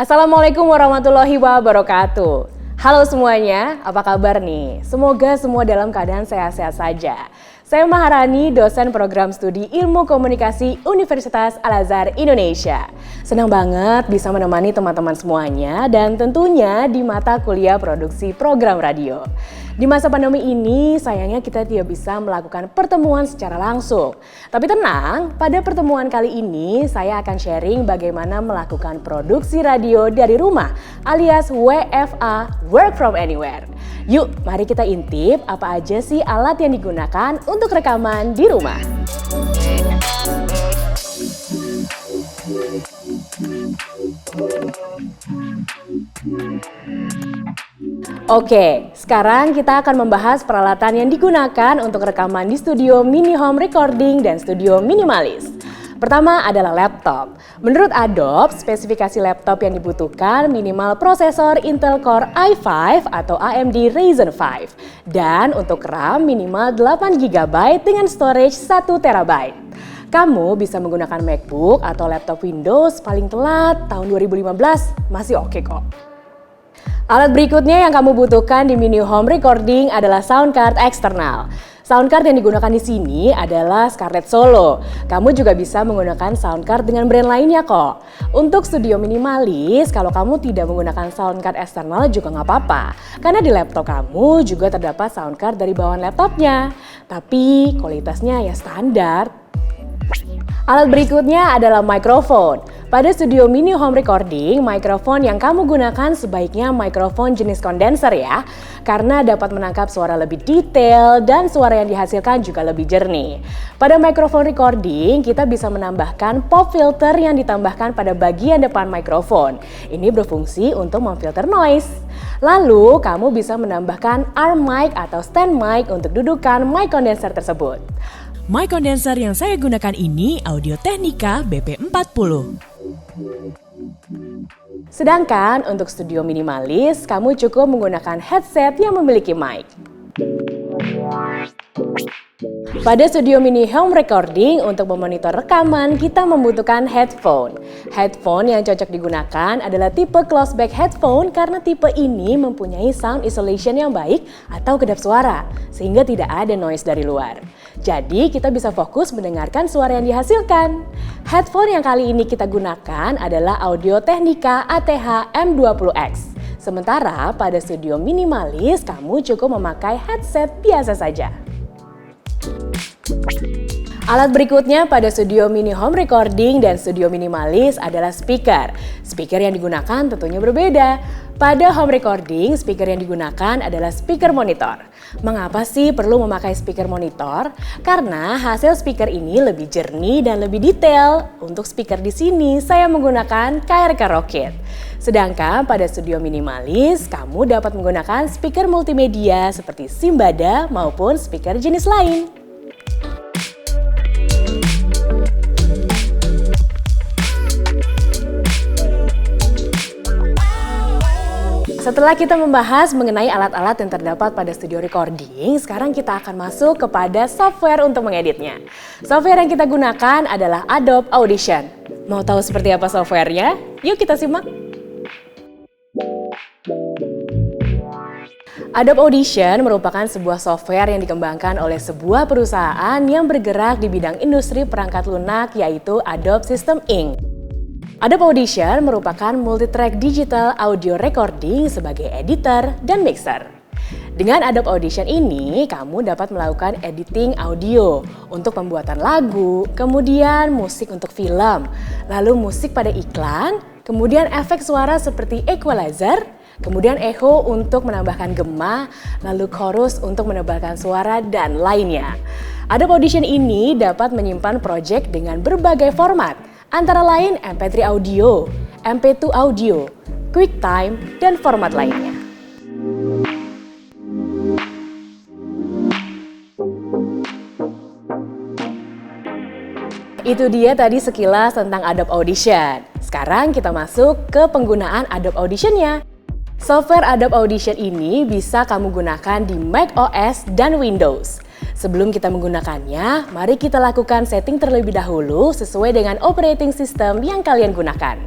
Assalamualaikum warahmatullahi wabarakatuh. Halo semuanya, apa kabar nih? Semoga semua dalam keadaan sehat-sehat saja. Saya Maharani, dosen program studi Ilmu Komunikasi Universitas Al-Azhar Indonesia. Senang banget bisa menemani teman-teman semuanya dan tentunya di mata kuliah produksi program radio. Di masa pandemi ini, sayangnya kita tidak bisa melakukan pertemuan secara langsung. Tapi tenang, pada pertemuan kali ini saya akan sharing bagaimana melakukan produksi radio dari rumah alias WFA, Work From Anywhere. Yuk, mari kita intip apa aja sih alat yang digunakan untuk rekaman di rumah. Oke, sekarang kita akan membahas peralatan yang digunakan untuk rekaman di studio mini home recording dan studio minimalis. Pertama adalah laptop. Menurut Adobe, spesifikasi laptop yang dibutuhkan minimal prosesor Intel Core i5 atau AMD Ryzen 5 dan untuk RAM minimal 8 GB dengan storage 1 TB. Kamu bisa menggunakan MacBook atau laptop Windows paling telat tahun 2015, masih oke kok. Alat berikutnya yang kamu butuhkan di mini home recording adalah sound card eksternal. Sound card yang digunakan di sini adalah Scarlett Solo. Kamu juga bisa menggunakan sound card dengan brand lainnya kok. Untuk studio minimalis, kalau kamu tidak menggunakan sound card eksternal juga nggak apa-apa. Karena di laptop kamu juga terdapat sound card dari bawaan laptopnya. Tapi kualitasnya ya standar. Alat berikutnya adalah mikrofon. Pada studio mini home recording, mikrofon yang kamu gunakan sebaiknya mikrofon jenis kondenser ya, karena dapat menangkap suara lebih detail dan suara yang dihasilkan juga lebih jernih. Pada mikrofon recording, kita bisa menambahkan pop filter yang ditambahkan pada bagian depan mikrofon. Ini berfungsi untuk memfilter noise. Lalu, kamu bisa menambahkan arm mic atau stand mic untuk dudukan mic kondenser tersebut. Mic condenser yang saya gunakan ini Audio Technica BP40. Sedangkan untuk studio minimalis, kamu cukup menggunakan headset yang memiliki mic. Pada studio mini home recording, untuk memonitor rekaman, kita membutuhkan headphone. Headphone yang cocok digunakan adalah tipe closed-back headphone karena tipe ini mempunyai sound isolation yang baik atau kedap suara, sehingga tidak ada noise dari luar. Jadi, kita bisa fokus mendengarkan suara yang dihasilkan. Headphone yang kali ini kita gunakan adalah Audio Technica ATH M20X. Sementara pada studio minimalis, kamu cukup memakai headset biasa saja. Alat berikutnya pada studio mini home recording dan studio minimalis adalah speaker. Speaker yang digunakan tentunya berbeda. Pada home recording, speaker yang digunakan adalah speaker monitor. Mengapa sih perlu memakai speaker monitor? Karena hasil speaker ini lebih jernih dan lebih detail. Untuk speaker di sini saya menggunakan KRK Rokit. Sedangkan pada studio minimalis, kamu dapat menggunakan speaker multimedia seperti Simbada maupun speaker jenis lain. Setelah kita membahas mengenai alat-alat yang terdapat pada studio recording, sekarang kita akan masuk kepada software untuk mengeditnya. Software yang kita gunakan adalah Adobe Audition. Mau tahu seperti apa softwarenya? Yuk kita simak. Adobe Audition merupakan sebuah software yang dikembangkan oleh sebuah perusahaan yang bergerak di bidang industri perangkat lunak yaitu Adobe System Inc. Adobe Audition merupakan multitrack digital audio recording sebagai editor dan mixer. Dengan Adobe Audition ini, kamu dapat melakukan editing audio untuk pembuatan lagu, kemudian musik untuk film, lalu musik pada iklan, kemudian efek suara seperti equalizer, kemudian echo untuk menambahkan gema, lalu chorus untuk menebalkan suara, dan lainnya. Adobe Audition ini dapat menyimpan project dengan berbagai format, antara lain MP3 audio, MP2 audio, QuickTime, dan format lainnya. Itu dia tadi sekilas tentang Adobe Audition. Sekarang kita masuk ke penggunaan Adobe Audition-nya. Software Adobe Audition ini bisa kamu gunakan di Mac OS dan Windows. Sebelum kita menggunakannya, mari kita lakukan setting terlebih dahulu sesuai dengan operating system yang kalian gunakan.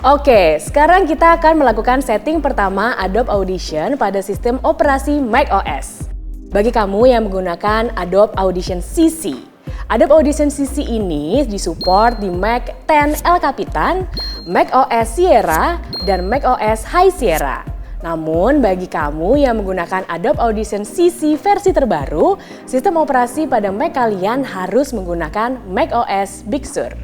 Oke, sekarang kita akan melakukan setting pertama Adobe Audition pada sistem operasi macOS. Bagi kamu yang menggunakan Adobe Audition CC, Adobe Audition CC ini disupport di Mac 10 El Capitan, Mac OS Sierra, dan Mac OS High Sierra. Namun bagi kamu yang menggunakan Adobe Audition CC versi terbaru, sistem operasi pada Mac kalian harus menggunakan Mac OS Big Sur.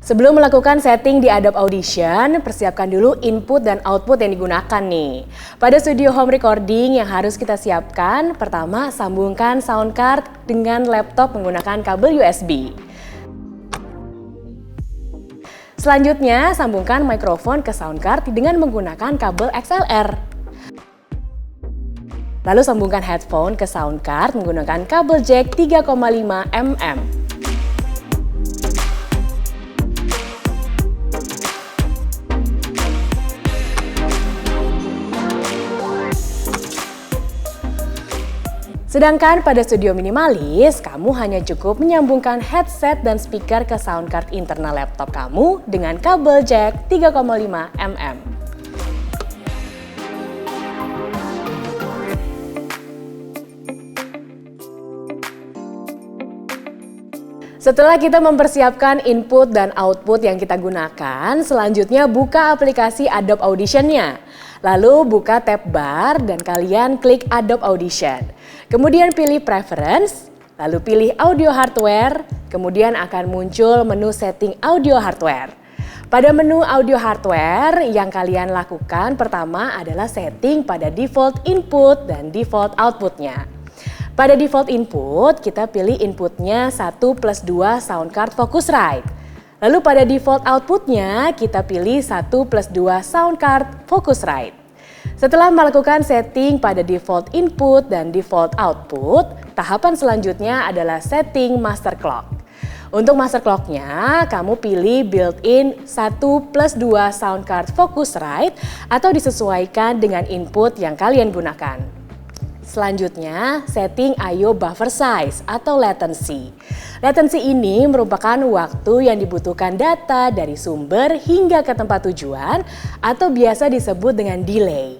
Sebelum melakukan setting di Adobe Audition, persiapkan dulu input dan output yang digunakan nih. Pada studio home recording yang harus kita siapkan, pertama sambungkan sound card dengan laptop menggunakan kabel USB. Selanjutnya, sambungkan mikrofon ke sound card dengan menggunakan kabel XLR. Lalu sambungkan headphone ke sound card menggunakan kabel jack 3,5 mm. Sedangkan pada studio minimalis, kamu hanya cukup menyambungkan headset dan speaker ke sound card internal laptop kamu dengan kabel jack 3,5 mm. Setelah kita mempersiapkan input dan output yang kita gunakan, selanjutnya buka aplikasi Adobe Audition-nya. Lalu buka tab bar dan kalian klik Adobe Audition. Kemudian pilih Preference, lalu pilih Audio Hardware, kemudian akan muncul menu Setting Audio Hardware. Pada menu Audio Hardware yang kalian lakukan pertama adalah setting pada default input dan default outputnya. Pada default input, kita pilih inputnya 1+2 sound card Focusrite. Lalu pada default outputnya, kita pilih 1+2 sound card Focusrite. Setelah melakukan setting pada default input dan default output, tahapan selanjutnya adalah setting master clock. Untuk master clock-nya, kamu pilih built-in 1+2 sound card Focusrite atau disesuaikan dengan input yang kalian gunakan. Selanjutnya, setting I/O buffer size atau latency. Latency ini merupakan waktu yang dibutuhkan data dari sumber hingga ke tempat tujuan atau biasa disebut dengan delay.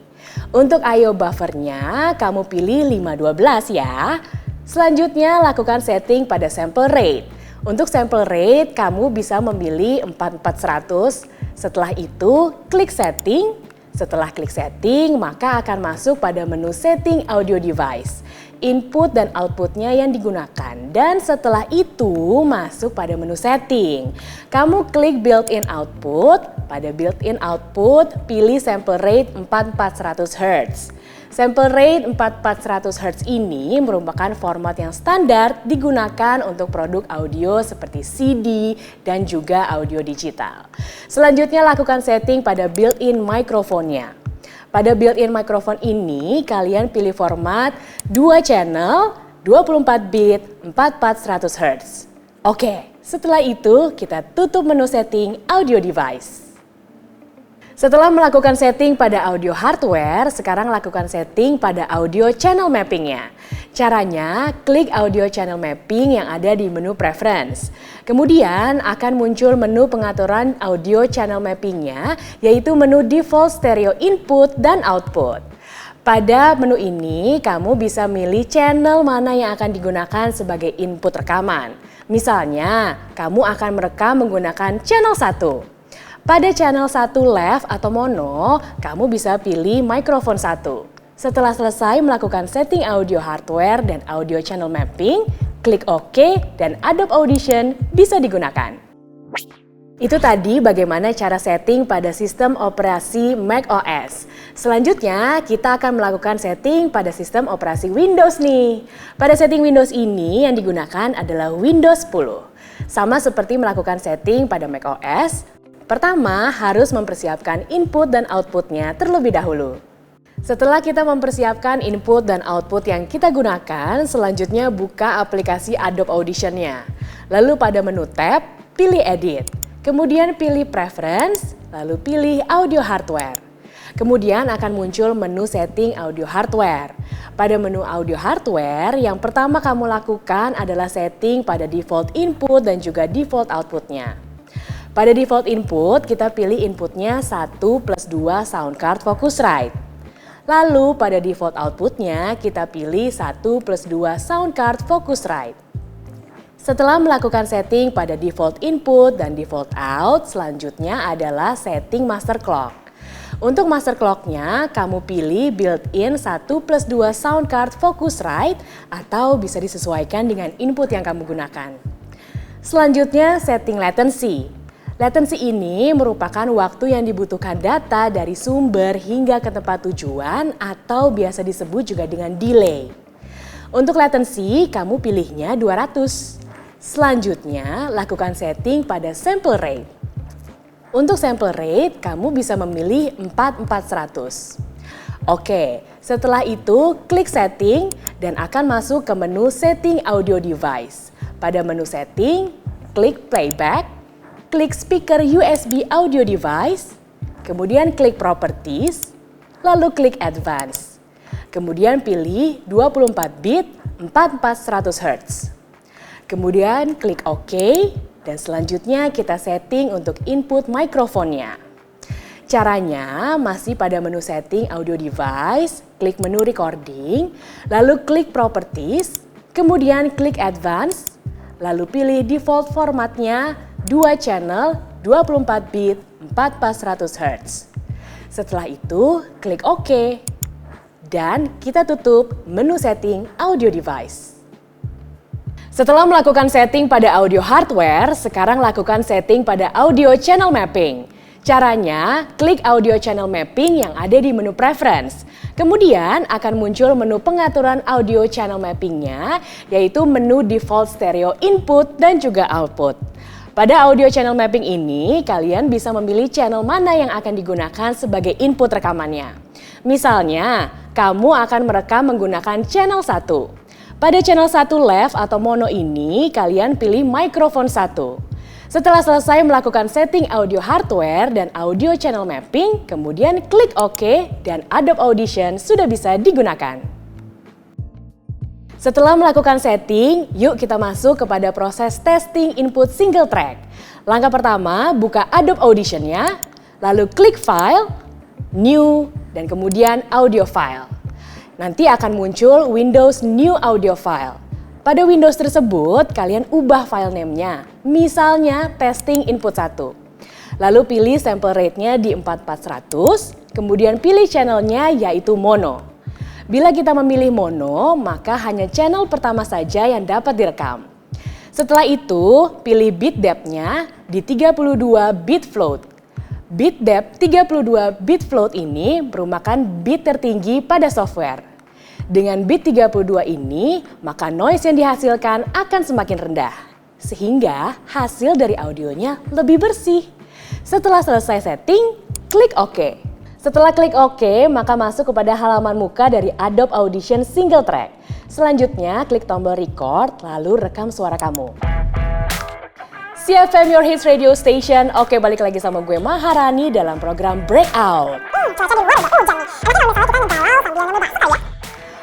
Untuk I/O buffernya, kamu pilih 512 ya. Selanjutnya, lakukan setting pada sample rate. Untuk sample rate, kamu bisa memilih 44100. Setelah itu, klik setting. Setelah klik setting, maka akan masuk pada menu setting audio device, input dan outputnya yang digunakan. Dan setelah itu masuk pada menu setting. Kamu klik built-in output, pada built-in output pilih sample rate 4400 Hz. Sample rate 4400 Hz ini merupakan format yang standar digunakan untuk produk audio seperti CD dan juga audio digital. Selanjutnya lakukan setting pada built-in microphone-nya. Pada built-in microphone ini kalian pilih format 2 channel, 24 bit, 4400 Hz. Oke, setelah itu kita tutup menu setting audio device. Setelah melakukan setting pada audio hardware, sekarang lakukan setting pada audio channel mapping-nya. Caranya, klik audio channel mapping yang ada di menu preference. Kemudian akan muncul menu pengaturan audio channel mapping-nya, yaitu menu default stereo input dan output. Pada menu ini, kamu bisa milih channel mana yang akan digunakan sebagai input rekaman. Misalnya, kamu akan merekam menggunakan channel 1. Pada channel 1 left atau mono, kamu bisa pilih mikrofon 1. Setelah selesai melakukan setting audio hardware dan audio channel mapping, klik OK dan Adobe Audition bisa digunakan. Itu tadi bagaimana cara setting pada sistem operasi macOS. Selanjutnya, kita akan melakukan setting pada sistem operasi Windows nih. Pada setting Windows ini yang digunakan adalah Windows 10. Sama seperti melakukan setting pada macOS, pertama, harus mempersiapkan input dan outputnya terlebih dahulu. Setelah kita mempersiapkan input dan output yang kita gunakan, selanjutnya buka aplikasi Adobe Audition-nya. Lalu pada menu tab, pilih Edit. Kemudian pilih Preference, lalu pilih Audio Hardware. Kemudian akan muncul menu setting audio hardware. Pada menu audio hardware, yang pertama kamu lakukan adalah setting pada default input dan juga default outputnya. Pada default input, kita pilih inputnya 1+2 sound card Focusrite. Lalu pada default outputnya, kita pilih 1+2 sound card Focusrite. Setelah melakukan setting pada default input dan default out, selanjutnya adalah setting master clock. Untuk master clocknya, kamu pilih built-in 1+2 sound card Focusrite atau bisa disesuaikan dengan input yang kamu gunakan. Selanjutnya, setting latency. Latency ini merupakan waktu yang dibutuhkan data dari sumber hingga ke tempat tujuan atau biasa disebut juga dengan delay. Untuk latency, kamu pilihnya 200. Selanjutnya, lakukan setting pada sample rate. Untuk sample rate, kamu bisa memilih 4400. Oke, setelah itu klik setting dan akan masuk ke menu setting audio device. Pada menu setting, klik playback, klik speaker USB audio device, kemudian klik properties, lalu klik advance. Kemudian pilih 24 bit 4400 Hz. Kemudian klik OK dan selanjutnya kita setting untuk input mikrofonnya. Caranya masih pada menu setting audio device, klik menu recording, lalu klik properties, kemudian klik advance, lalu pilih default formatnya 2 channel 24 bit 4400 Hz. Setelah itu klik OK dan kita tutup menu setting audio device. Setelah melakukan setting pada audio hardware, sekarang lakukan setting pada audio channel mapping. Caranya, klik audio channel mapping yang ada di menu preference. Kemudian akan muncul menu pengaturan audio channel mappingnya, yaitu menu default stereo input dan juga output. Pada audio channel mapping ini, kalian bisa memilih channel mana yang akan digunakan sebagai input rekamannya. Misalnya, kamu akan merekam menggunakan channel 1. Pada channel 1 left atau mono ini, kalian pilih microphone 1. Setelah selesai melakukan setting audio hardware dan audio channel mapping, kemudian klik OK dan Adobe Audition sudah bisa digunakan. Setelah melakukan setting, yuk kita masuk kepada proses testing input single track. Langkah pertama, buka Adobe Audition-nya, lalu klik File, New, dan kemudian Audio File. Nanti akan muncul Windows New Audio File. Pada Windows tersebut, kalian ubah file name-nya, misalnya testing input 1. Lalu pilih sample rate-nya di 4400, kemudian pilih channelnya yaitu mono. Bila kita memilih mono, maka hanya channel pertama saja yang dapat direkam. Setelah itu, pilih bit depth-nya di 32 bit float. Bit depth 32 bit float ini merupakan bit tertinggi pada software. Dengan bit 32 ini, maka noise yang dihasilkan akan semakin rendah. Sehingga hasil dari audionya lebih bersih. Setelah selesai setting, klik OK. Setelah klik OK, maka masuk kepada halaman muka dari Adobe Audition Single Track. Selanjutnya, klik tombol record, lalu rekam suara kamu. CFM Your Hits Radio Station. Oke, balik lagi sama gue Maharani dalam program Breakout.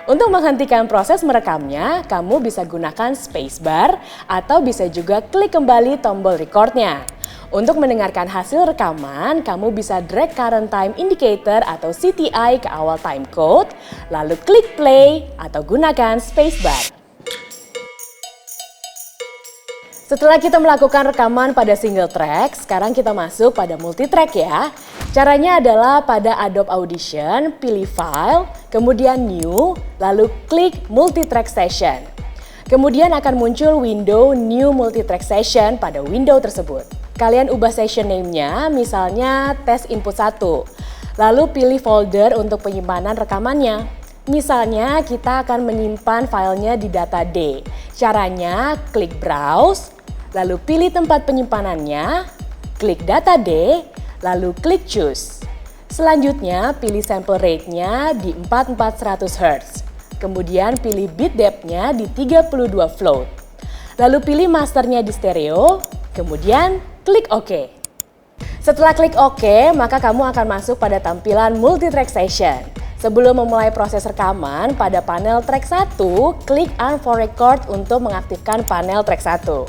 Untuk menghentikan proses merekamnya, kamu bisa gunakan spacebar atau bisa juga klik kembali tombol recordnya. Untuk mendengarkan hasil rekaman, kamu bisa drag current time indicator atau CTI ke awal time code, lalu klik play atau gunakan spacebar. Setelah kita melakukan rekaman pada single track, sekarang kita masuk pada multitrack ya. Caranya adalah pada Adobe Audition, pilih File, kemudian New, lalu klik Multitrack Session. Kemudian akan muncul window New Multitrack Session pada window tersebut. Kalian ubah session name-nya, misalnya test input 1. Lalu pilih folder untuk penyimpanan rekamannya. Misalnya kita akan menyimpan filenya di data D. Caranya klik browse, lalu pilih tempat penyimpanannya, klik data D, lalu klik choose. Selanjutnya pilih sample rate-nya di 4400 Hz. Kemudian pilih bit depth-nya di 32 float. Lalu pilih masternya di stereo, kemudian klik OK. Setelah klik OK, maka kamu akan masuk pada tampilan multi-track session. Sebelum memulai proses rekaman, pada panel track 1, klik On for Record untuk mengaktifkan panel track 1.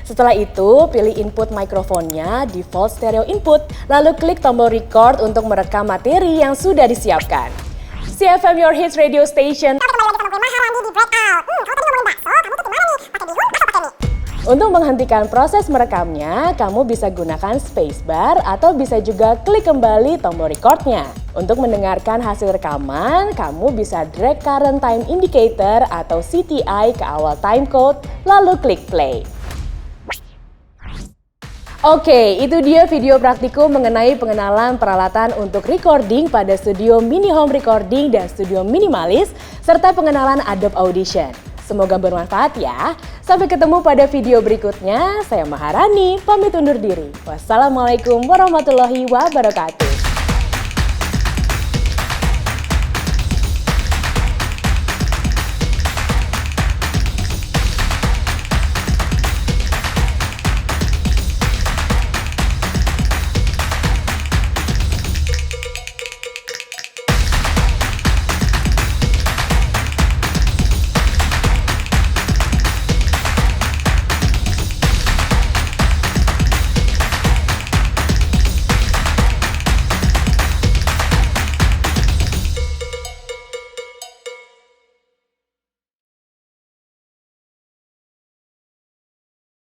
Setelah itu, pilih input mikrofonnya, default stereo input, lalu klik tombol record untuk merekam materi yang sudah disiapkan. CFM Your Hits Radio Station. Untuk menghentikan proses merekamnya, kamu bisa gunakan spacebar atau bisa juga klik kembali tombol recordnya. Untuk mendengarkan hasil rekaman, kamu bisa drag current time indicator atau CTI ke awal timecode, lalu klik play. Oke, itu dia video praktikum mengenai pengenalan peralatan untuk recording pada studio Mini Home Recording dan studio Minimalis, serta pengenalan Adobe Audition. Semoga bermanfaat ya. Sampai ketemu pada video berikutnya. Saya Maharani, pamit undur diri. Wassalamualaikum warahmatullahi wabarakatuh.